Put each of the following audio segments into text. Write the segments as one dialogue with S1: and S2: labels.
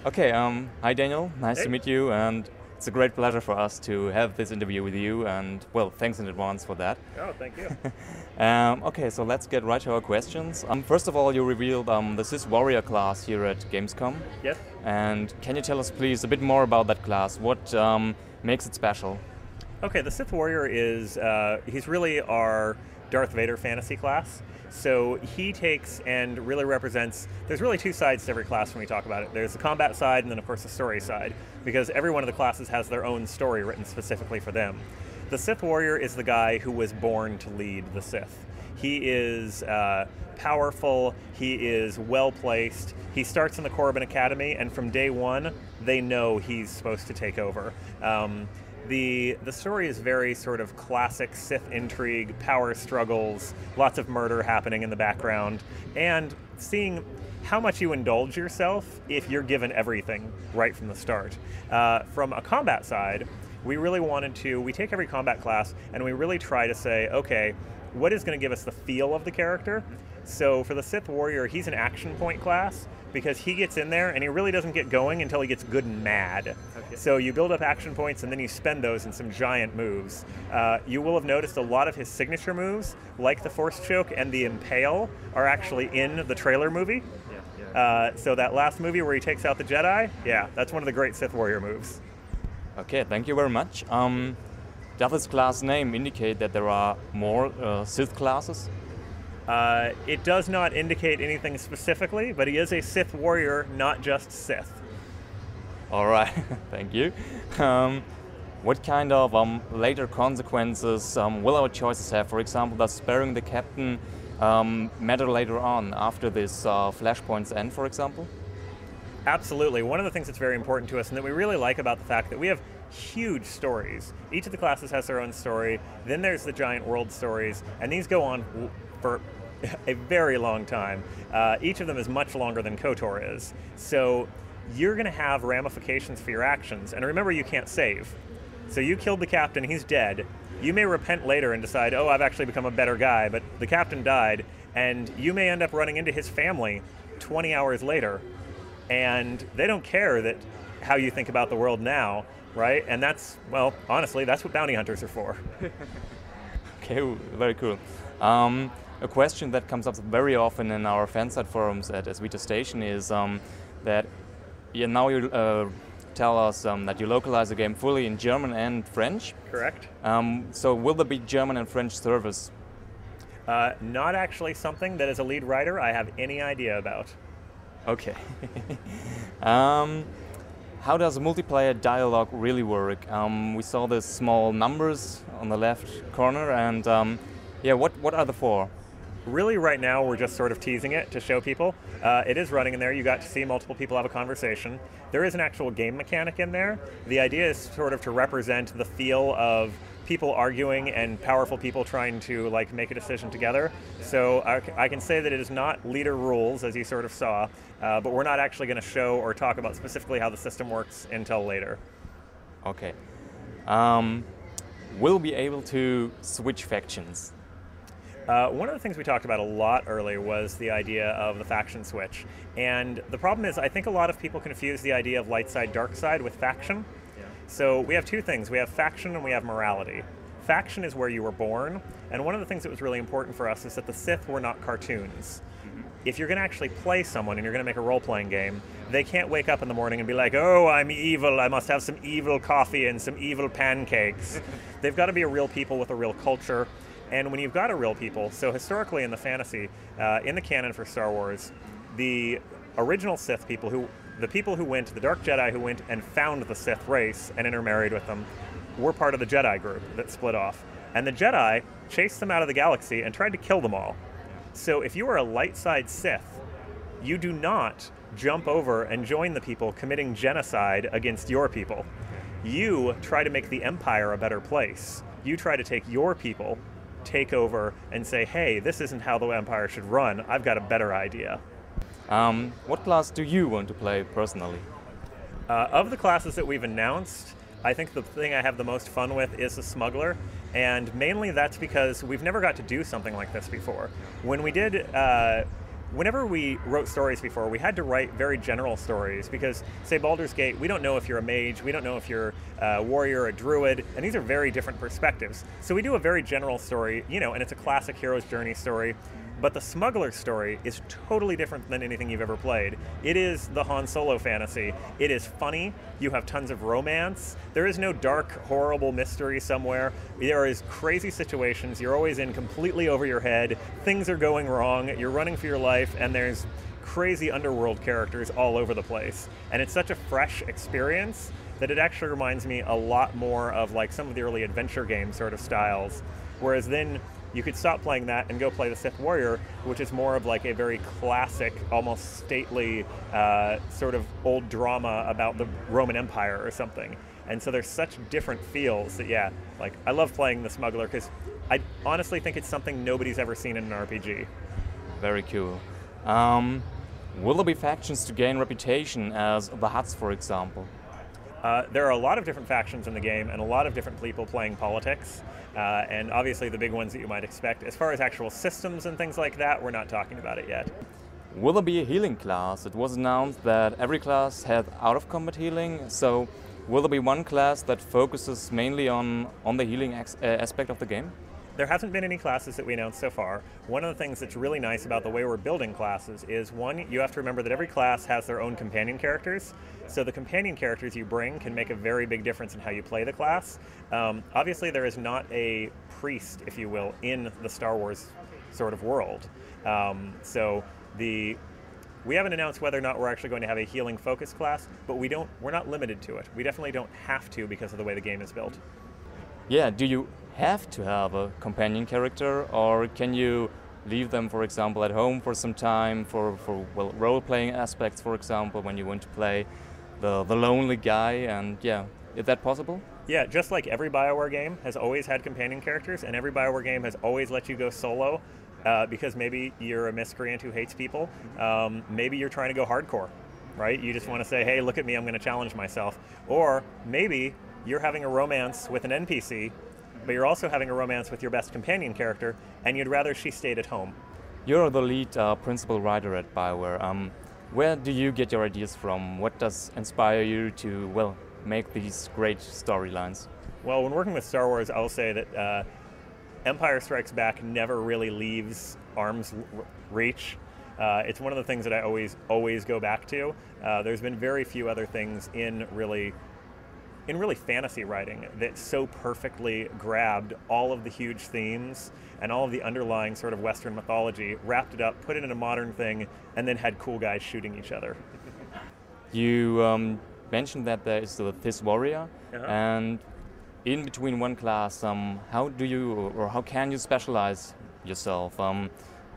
S1: Okay, hi Daniel, nice
S2: Hey.
S1: to meet you, and it's a great pleasure for us to have this interview with you, and well, thanks in advance for that.
S2: Oh, thank you.
S1: Okay, so let's get right to our questions. First of all, you revealed the Sith Warrior class here at Gamescom,
S2: Yes.
S1: and can you tell us please a bit more about that class? What makes it special?
S2: Okay, the Sith Warrior is, he's really our Darth Vader fantasy class. So he takes and really represents, there's really two sides to every class when we talk about it. There's the combat side and then of course the story side, because every one of the classes has their own story written specifically for them. The Sith Warrior is the guy who was born to lead the Sith. He is powerful, he is well-placed, he starts in the Korriban Academy, and from day one, they know he's supposed to take over. The story is very sort of classic Sith intrigue, power struggles, lots of murder happening in the background, and seeing how much you indulge yourself if you're given everything right from the start. From a combat side, we really wanted to, we take every combat class and we really try to say, okay, what is going to give us the feel of the character? So for the Sith Warrior, he's an action point class, because he gets in there and he really doesn't get going until he gets good and mad. Okay. So you build up action points and then you spend those in some giant moves. You will have noticed a lot of his signature moves, like the Force Choke and the Impale, are actually in the trailer movie. Yeah. So that last movie where he takes out the Jedi, yeah, that's one of the great Sith Warrior moves.
S1: Okay, thank you very much. Does this class name indicate that there are more Sith classes?
S2: It does not indicate anything specifically, but he is a Sith Warrior, not just Sith.
S1: All right, thank you. What kind of later consequences will our choices have? For example, does sparing the captain matter later on, after this flashpoints end, for example?
S2: Absolutely. One of the things that's very important to us and that we really like about the fact that we have huge stories. Each of the classes has their own story. Then there's the giant world stories, and these go on for a very long time. Each of them is much longer than KOTOR is. So you're going to have ramifications for your actions. And remember, you can't save. So you killed the captain, he's dead. You may repent later and decide, oh, I've actually become a better guy, but the captain died, and you may end up running into his family 20 hours later, and they don't care that how you think about the world now, right? And that's, well, honestly, that's what bounty hunters are for.
S1: Okay, very cool. A question that comes up very often in our fansite forums at SWTOR Station is that now you tell us that you localize the game fully in German and French.
S2: Correct.
S1: So will there be German and French service?
S2: Not actually something that as a lead writer I have any idea about.
S1: Okay. How does multiplayer dialogue really work? We saw the small numbers on the left corner, and yeah, what are the for?
S2: Really, right now, we're just sort of teasing it to show people. It is running in there. You got to see multiple people have a conversation. There is an actual game mechanic in there. The idea is sort of to represent the feel of people arguing and powerful people trying to like make a decision together. So I can say that it is not leader rules, as you sort of saw, but we're not actually going to show or talk about specifically how the system works until later.
S1: Okay. We'll be able to switch factions.
S2: One of the things we talked about a lot earlier was the idea of the faction switch. And the problem is, I think a lot of people confuse the idea of light side, dark side with faction. Yeah. So we have two things. We have faction and we have morality. Faction is where you were born. And one of the things that was really important for us is that the Sith were not cartoons. Mm-hmm. If you're going to actually play someone and you're going to make a role-playing game, they can't wake up in the morning and be like, oh, I'm evil, I must have some evil coffee and some evil pancakes. They've got to be a real people with a real culture. And when you've got a real people, so historically in the fantasy, in the canon for Star Wars, the original Sith people, the people who went, the Dark Jedi who went and found the Sith race and intermarried with them, were part of the Jedi group that split off. And the Jedi chased them out of the galaxy and tried to kill them all. So if you are a light side Sith, you do not jump over and join the people committing genocide against your people. You try to make the Empire a better place. You try to take your people, take over and say, hey, this isn't how the Empire should run. I've got a better idea.
S1: What class do you want to play personally?
S2: Of the classes that we've announced, I think the thing I have the most fun with is the Smuggler, and mainly that's because we've never got to do something like this before. When we did whenever we wrote stories before, we had to write very general stories because, say, Baldur's Gate, we don't know if you're a mage, we don't know if you're a warrior, a druid, and these are very different perspectives. So we do a very general story, and it's a classic hero's journey story. But the smuggler story is totally different than anything you've ever played. It is the Han Solo fantasy. It is funny. You have tons of romance. There is no dark, horrible mystery somewhere. There is crazy situations. You're always in completely over your head. Things are going wrong. You're running for your life, and there's crazy underworld characters all over the place. And it's such a fresh experience that it actually reminds me a lot more of like some of the early adventure game sort of styles. Whereas then you could stop playing that and go play the Sith Warrior, which is more of like a very classic, almost stately sort of old drama about the Roman Empire or something. And so there's such different feels that, yeah, like I love playing the Smuggler because I honestly think it's something nobody's ever seen in an RPG.
S1: Very cool. Will there be factions to gain reputation as the Huts, for example?
S2: There are a lot of different factions in the game and a lot of different people playing politics. And obviously the big ones that you might expect. As far as actual systems and things like that, we're not talking about it yet.
S1: Will there be a healing class? It was announced that every class had out-of-combat healing, so will there be one class that focuses mainly on the healing aspect of the game?
S2: There hasn't been any classes that we announced so far. One of the things that's really nice about the way we're building classes is, one, you have to remember that every class has their own companion characters. So the companion characters you bring can make a very big difference in how you play the class. Obviously, there is not a priest, if you will, in the Star Wars sort of world. We haven't announced whether or not we're actually going to have a healing focus class, but we're not limited to it. We definitely don't have to because of the way the game is built.
S1: Yeah, do you have to have a companion character, or can you leave them, for example, at home for some time for role-playing aspects, for example, when you want to play the lonely guy, and yeah, is that possible?
S2: Yeah, just like every BioWare game has always had companion characters, and every BioWare game has always let you go solo, because maybe you're a miscreant who hates people, maybe you're trying to go hardcore, right? You just want to say, hey, look at me, I'm going to challenge myself. Or maybe you're having a romance with an NPC, but you're also having a romance with your best companion character, and you'd rather she stayed at home.
S1: You're the lead principal writer at BioWare. Where do you get your ideas from? What does inspire you to, well, make these great storylines?
S2: Well, when working with Star Wars, I'll say that Empire Strikes Back never really leaves arm's reach. It's one of the things that I always go back to. There's been very few other things in really fantasy writing that so perfectly grabbed all of the huge themes and all of the underlying sort of Western mythology, wrapped it up, put it in a modern thing, and then had cool guys shooting each other.
S1: You mentioned that there is the Sith Warrior, and in between one class, how do you or how can you specialize yourself?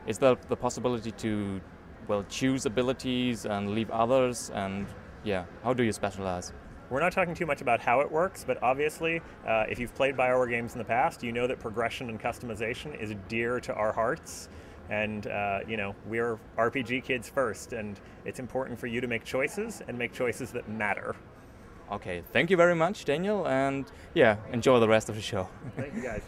S1: Is there the possibility to, well, choose abilities and leave others, and yeah, how do you specialize?
S2: We're not talking too much about how it works, but obviously, if you've played BioWare games in the past, you know that progression and customization is dear to our hearts. And, we're RPG kids first, and it's important for you to make choices and make choices that matter.
S1: Okay, thank you very much, Daniel, and yeah, enjoy the rest of the show.
S2: Thank you, guys.